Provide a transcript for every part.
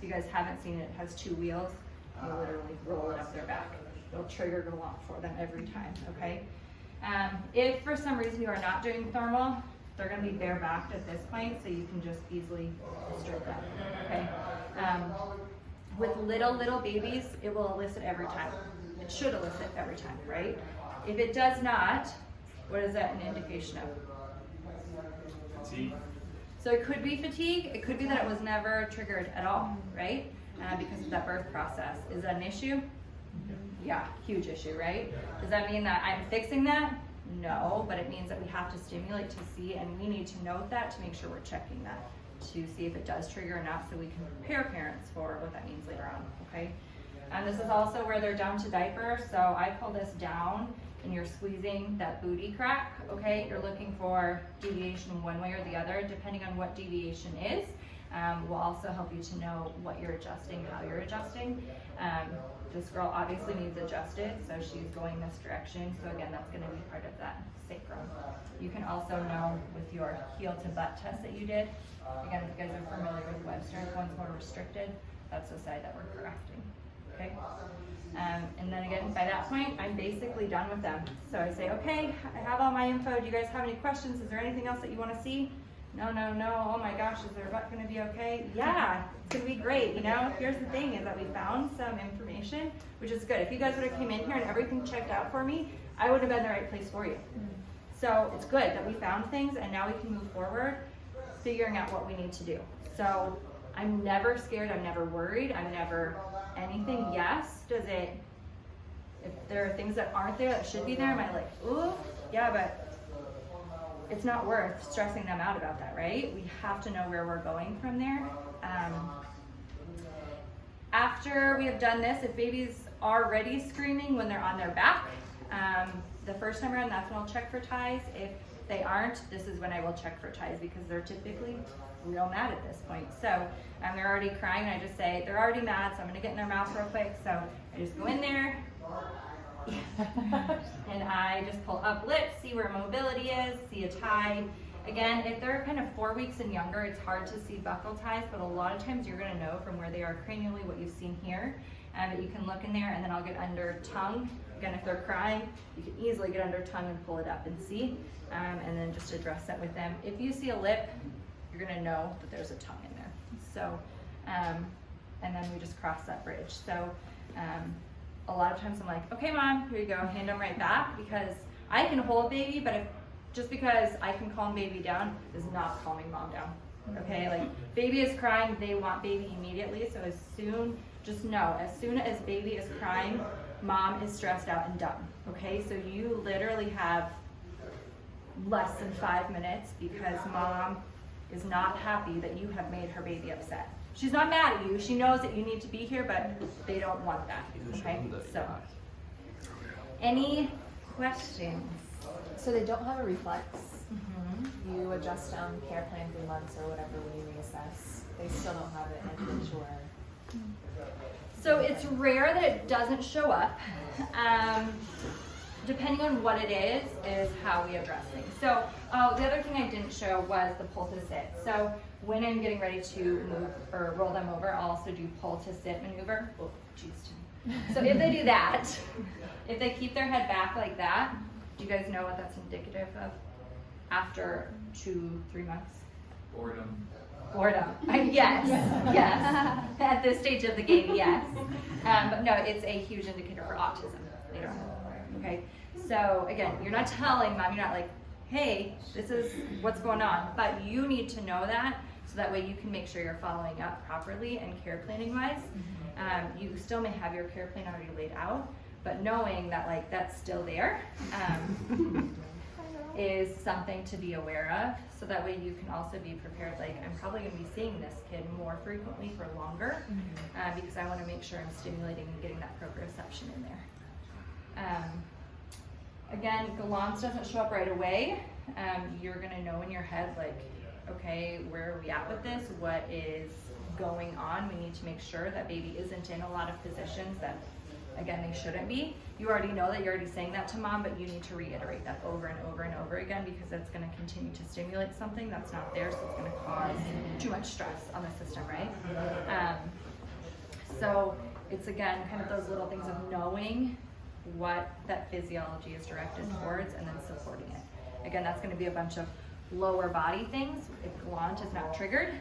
If you guys haven't seen it, it has 2 wheels. You literally roll it up their back. It'll trigger Galant for them every time, okay? If for some reason you are not doing thermal, they're gonna be bare-backed at this point, so you can just easily stroke them, okay? With little babies, it will elicit every time. It should elicit every time, right? If it does not, what is that an indication of? Fatigue. So it could be fatigue, it could be that it was never triggered at all, right? Because of that birth process. Is that an issue? Yeah, huge issue, right? Does that mean that I'm fixing that? No, but it means that we have to stimulate to see, and we need to note that to make sure we're checking that to see if it does trigger or not, so we can prepare parents for what that means later on, okay? And this is also where they're down to diaper, so I pull this down and you're squeezing that booty crack, okay? You're looking for deviation one way or the other, depending on what deviation is. Will also help you to know what you're adjusting, how you're adjusting. This girl obviously needs adjusted, so she's going this direction. So again, that's gonna be part of that sacrum. You can also know with your heel to butt test that you did. Again, if you guys are familiar with Webster, one's more restricted, that's the side that we're correcting, okay? And then again, by that point, I'm basically done with them. So I say, okay, I have all my info. Do you guys have any questions? Is there anything else that you wanna see? No, oh my gosh, is their butt gonna be okay? Yeah, it's gonna be great, you know? Here's the thing is that we found some information, which is good. If you guys would've came in here and everything checked out for me, I would've been the right place for you. So it's good that we found things and now we can move forward figuring out what we need to do. So I'm never scared, I'm never worried, I'm never anything. Yes, does it, if there are things that aren't there that should be there, am I like, ooh, yeah, but it's not worth stressing them out about that, right? We have to know where we're going from there. After we have done this, if babies are already screaming when they're on their back, the first time around, that's when I'll check for ties. If they aren't, this is when I will check for ties because they're typically real mad at this point. So they're already crying, and I just say, they're already mad, so I'm gonna get in their mouth real quick. So I just go in there, and I just pull up lips, see where mobility is, see a tie. Again, if they're kind of 4 weeks and younger, it's hard to see buccal ties, but a lot of times you're gonna know from where they are cranially what you've seen here. But you can look in there, and then I'll get under tongue. Again, if they're crying, you can easily get under tongue and pull it up and see, and then just address that with them. If you see a lip, you're gonna know that there's a tongue in there. So, and then we just cross that bridge. So, a lot of times I'm like, okay, mom, here you go, hand them right back, because I can hold baby, but just because I can calm baby down is not calming mom down, okay? Like, baby is crying, they want baby immediately, so just know, as soon as baby is crying, mom is stressed out and done, okay? So you literally have less than 5 minutes because mom is not happy that you have made her baby upset. She's not mad at you. She knows that you need to be here, but they don't want that, okay? So, any questions? So they don't have a reflex. You adjust down care plan 3 months or whatever when you reassess. They still don't have it, and I'm sure. So it's rare that it doesn't show up. Depending on what it is how we address things. So the other thing I didn't show was the pull to sit. So when I'm getting ready to move or roll them over, I'll also do pull to sit maneuver. Oh, geez. So if they do that, if they keep their head back like that, do you guys know what that's indicative of after 2-3 months? Boredom. Yes, yes. At this stage of the game, yes. But no, it's a huge indicator for autism later on. Okay, so again, you're not telling mom, you're not like, hey, this is what's going on, but you need to know that so that way you can make sure you're following up properly and care planning wise. You still may have your care plan already laid out, but knowing that like that's still there is something to be aware of, so that way you can also be prepared, like I'm probably going to be seeing this kid more frequently for longer because I want to make sure I'm stimulating and getting that proprioception in there. Again, Gallant doesn't show up right away. You're going to know in your head, like, okay, where are we at with this? What is going on? We need to make sure that baby isn't in a lot of positions that, again, they shouldn't be. You already know that, you're already saying that to mom, but you need to reiterate that over and over and over again because that's going to continue to stimulate something that's not there, so it's going to cause too much stress on the system, right? it's again kind of those little things of knowing what that physiology is directed towards and then supporting it. Again, that's going to be a bunch of lower body things if blunt is not triggered.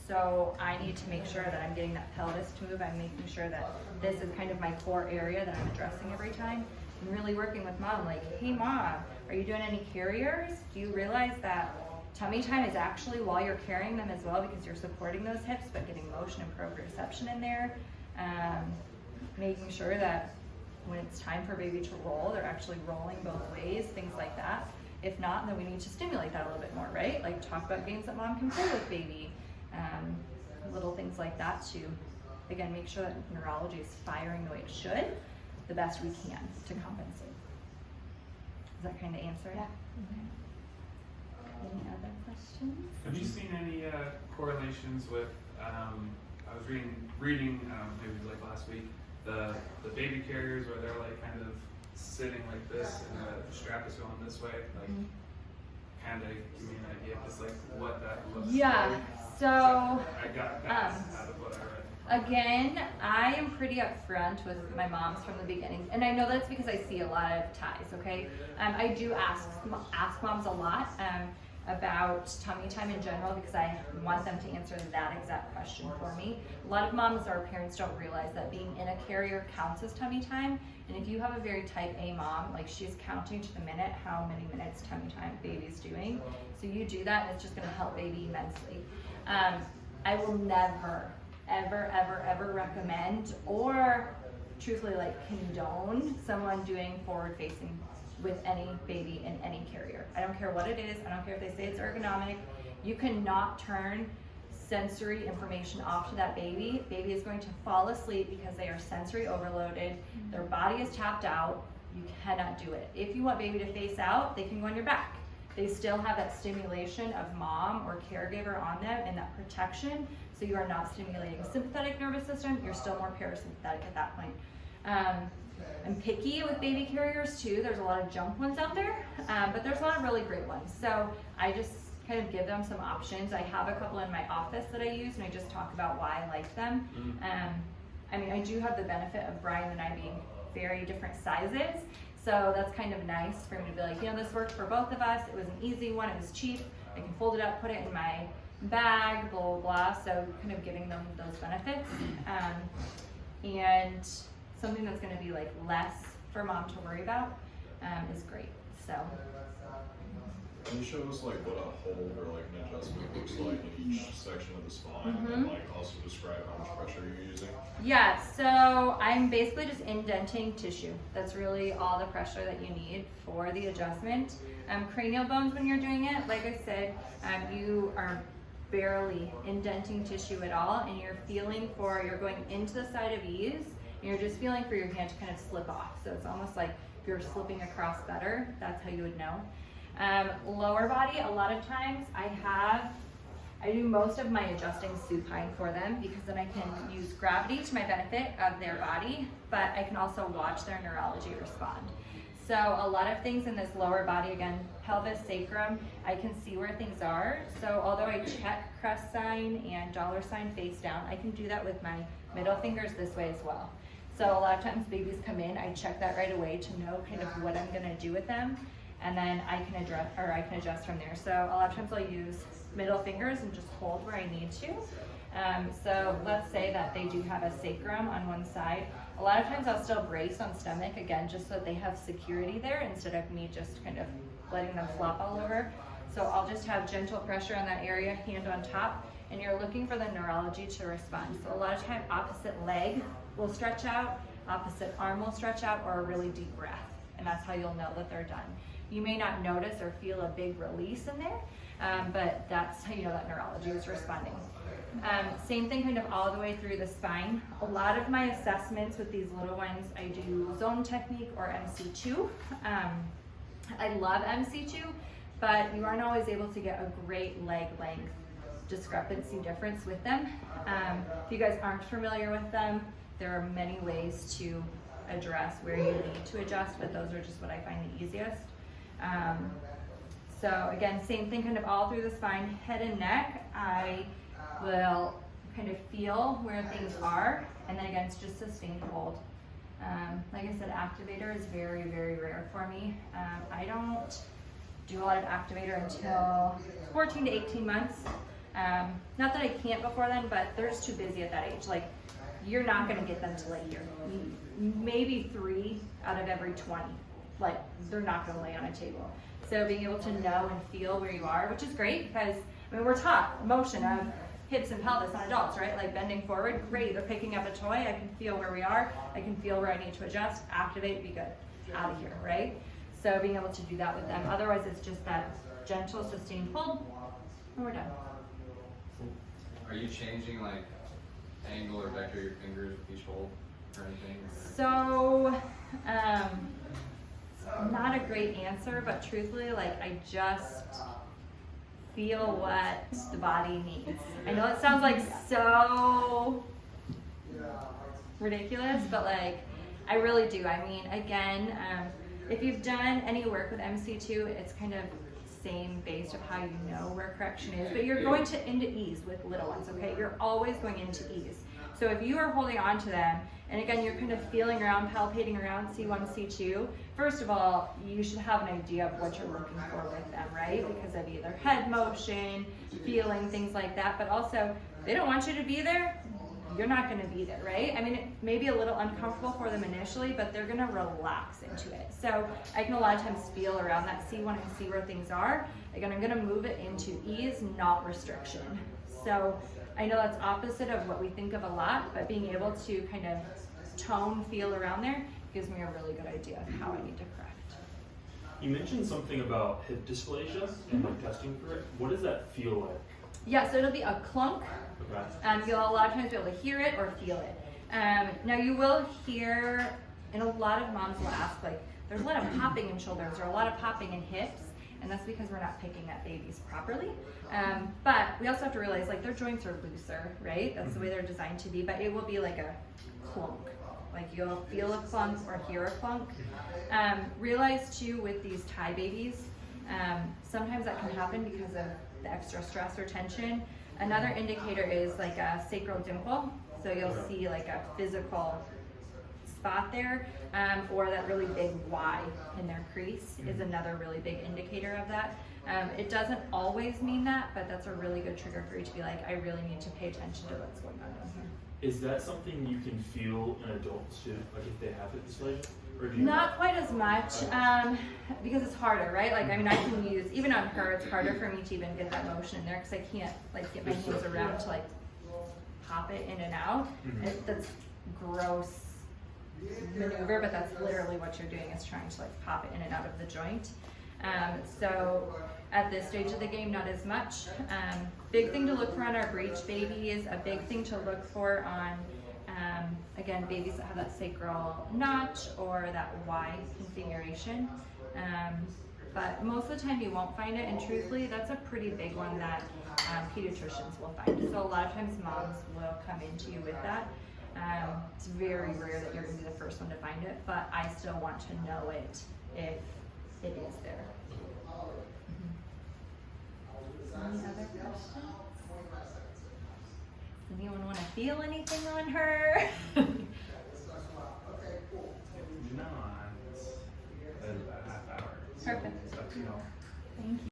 So I need to make sure that I'm getting that pelvis to move. I'm making sure that this is kind of my core area that I'm addressing every time. And really working with mom, like, hey mom, are you doing any carriers? Do you realize that tummy time is actually while you're carrying them as well, because you're supporting those hips, but getting motion and proprioception in there. Making sure that when it's time for baby to roll, they're actually rolling both ways, things like that. If not, then we need to stimulate that a little bit more, right? Like talk about games that mom can play with baby. Little things like that to, again, make sure that neurology is firing the way it should, the best we can to compensate. Does that kind of answer it? Yeah. Any other questions? Have you seen any correlations with, I was reading maybe like last week, the baby carriers where they're like kind of sitting like this and the strap is going this way, like kind of give me an idea of just like what that looks like. So I got that out of what I read. again, I am pretty upfront with my moms from the beginning, and I know that's because I see a lot of ties. Okay, I do ask moms a lot about tummy time in general because I want them to answer that exact question for me. A lot of moms or parents don't realize that being in a carrier counts as tummy time, and if you have a very type A mom, like she's counting to the minute how many minutes tummy time baby's doing. So you do that, and it's just going to help baby immensely. I will never, ever recommend or truthfully like condone someone doing forward facing with any baby in any carrier. I don't care what it is. I don't care if they say it's ergonomic. You cannot turn sensory information off to that baby. Baby is going to fall asleep because they are sensory overloaded. Their body is tapped out. You cannot do it. If you want baby to face out, they can go on your back. They still have that stimulation of mom or caregiver on them and that protection. So you are not stimulating sympathetic nervous system. You're still more parasympathetic at that point. I'm picky with baby carriers too. There's a lot of junk ones out there, but there's a lot of really great ones. So I just kind of give them some options. I have a couple in my office that I use, and I just talk about why I like them. I mean, I do have the benefit of Brian and I being very different sizes. So that's kind of nice for me to be like, you know, this worked for both of us. It was an easy one. It was cheap. I can fold it up, put it in my bag, blah, blah, blah. So kind of giving them those benefits. And something that's going to be like less for mom to worry about is great. So. Can you show us like what a hold or like an adjustment looks like in each section of the spine, and then like also describe how much pressure you're using? Yeah, so I'm basically just indenting tissue. That's really all the pressure that you need for the adjustment. Cranial bones, when you're doing it, like I said, you are barely indenting tissue at all, and you're going into the side of ease, and you're just feeling for your hand to kind of slip off. So it's almost like if you're slipping across better, that's how you would know. Lower body, a lot of times I do most of my adjusting supine for them because then I can use gravity to my benefit of their body, but I can also watch their neurology respond. So a lot of things in this lower body, again, pelvis, sacrum, I can see where things are. So although I check crest sign and dollar sign face down, I can do that with my middle fingers this way as well. So a lot of times babies come in, I check that right away to know kind of what I'm gonna do with them. And then I can adjust from there. So a lot of times I'll use middle fingers and just hold where I need to. So let's say that they do have a sacrum on one side. A lot of times I'll still brace on stomach, again, just so that they have security there instead of me just kind of letting them flop all over. So I'll just have gentle pressure on that area, hand on top, and you're looking for the neurology to respond. So a lot of time opposite leg will stretch out, opposite arm will stretch out, or a really deep breath. And that's how you'll know that they're done. You may not notice or feel a big release in there, but that's how you know that neurology is responding. Same thing kind of all the way through the spine. A lot of my assessments with these little ones, I do zone technique or MC2. I love MC2, but you aren't always able to get a great leg length discrepancy difference with them. If you guys aren't familiar with them, there are many ways to address where you need to adjust, but those are just what I find the easiest. So again, same thing kind of all through the spine, head and neck. I will kind of feel where things are, and then again, it's just sustained hold. Like I said, activator is very, very rare for me. I don't do a lot of activator until 14 to 18 months. Not that I can't before then, but they're just too busy at that age. Like, you're not gonna get them to lay here. Maybe 3 out of every 20. Like, they're not gonna lay on a table. So being able to know and feel where you are, which is great because, I mean, we're taught motion of hips and pelvis on adults, right? Like bending forward, great, they're picking up a toy, I can feel where we are, I can feel where I need to adjust, activate, be good, out of here, right? So being able to do that with them. Otherwise, it's just that gentle, sustained pull, and we're done. Are you changing like angle or vector of your fingers with each hold or anything? So, not a great answer, but truthfully, like, I just feel what the body needs. I know it sounds like so ridiculous, but like, I really do. I mean, again, if you've done any work with MC2, it's kind of same based of how you know where correction is, but you're going into ease with little ones, okay? You're always going into ease. So if you are holding on to them, and again, you're kind of feeling around, palpating around C1, C2, first of all, you should have an idea of what you're looking for with them, right? Because of either head motion, feeling, things like that, but also, they don't want you to be there, you're not gonna be there, right? I mean, it may be a little uncomfortable for them initially, but they're gonna relax into it. So I can a lot of times feel around that C1 and see where things are. Again, I'm gonna move it into ease, not restriction. So I know that's opposite of what we think of a lot, but being able to kind of tone, feel around there gives me a really good idea of how I need to correct. You mentioned something about hip dysplasia and like testing for it. What does that feel like? Yeah, so it'll be a clunk. Okay. You'll a lot of times be able to hear it or feel it. Now you will hear, and a lot of moms will ask, like, there's a lot of popping in shoulders or a lot of popping in hips, and that's because we're not picking at babies properly. But we also have to realize, like, their joints are looser, right? That's the way they're designed to be, but it will be like a clunk. Like, you'll feel a clunk or hear a clunk. Realize too, with these Thai babies, sometimes that can happen because of the extra stress or tension. Another indicator is like a sacral dimple. So you'll see like a physical spot there, or that really big Y in their crease is another really big indicator of that. It doesn't always mean that, but that's a really good trigger for you to be like, I really need to pay attention to what's going on down here. Is that something you can feel in adults too, like if they have hip dysplasia? Or do you Not quite as much, because it's harder, right? Like, I mean, I can use, even on her, it's harder for me to even get that motion in there because I can't, like, get my hands around to, like, pop it in and out. That's gross maneuver, but that's literally what you're doing, is trying to, like, pop it in and out of the joint. So at this stage of the game, not as much. Big thing to look for on our breech babies, a big thing to look for on, again, babies that have that sacral notch or that Y configuration. But most of the time you won't find it, and truthfully, that's a pretty big one that pediatricians will find. So a lot of times moms will come into you with that. It's very rare that you're going to be the first one to find it, but I still want to know it if it is there. Any other questions? Anyone want to feel anything on her? Not. In about a half hour. Perfect. So, you know, Thank you.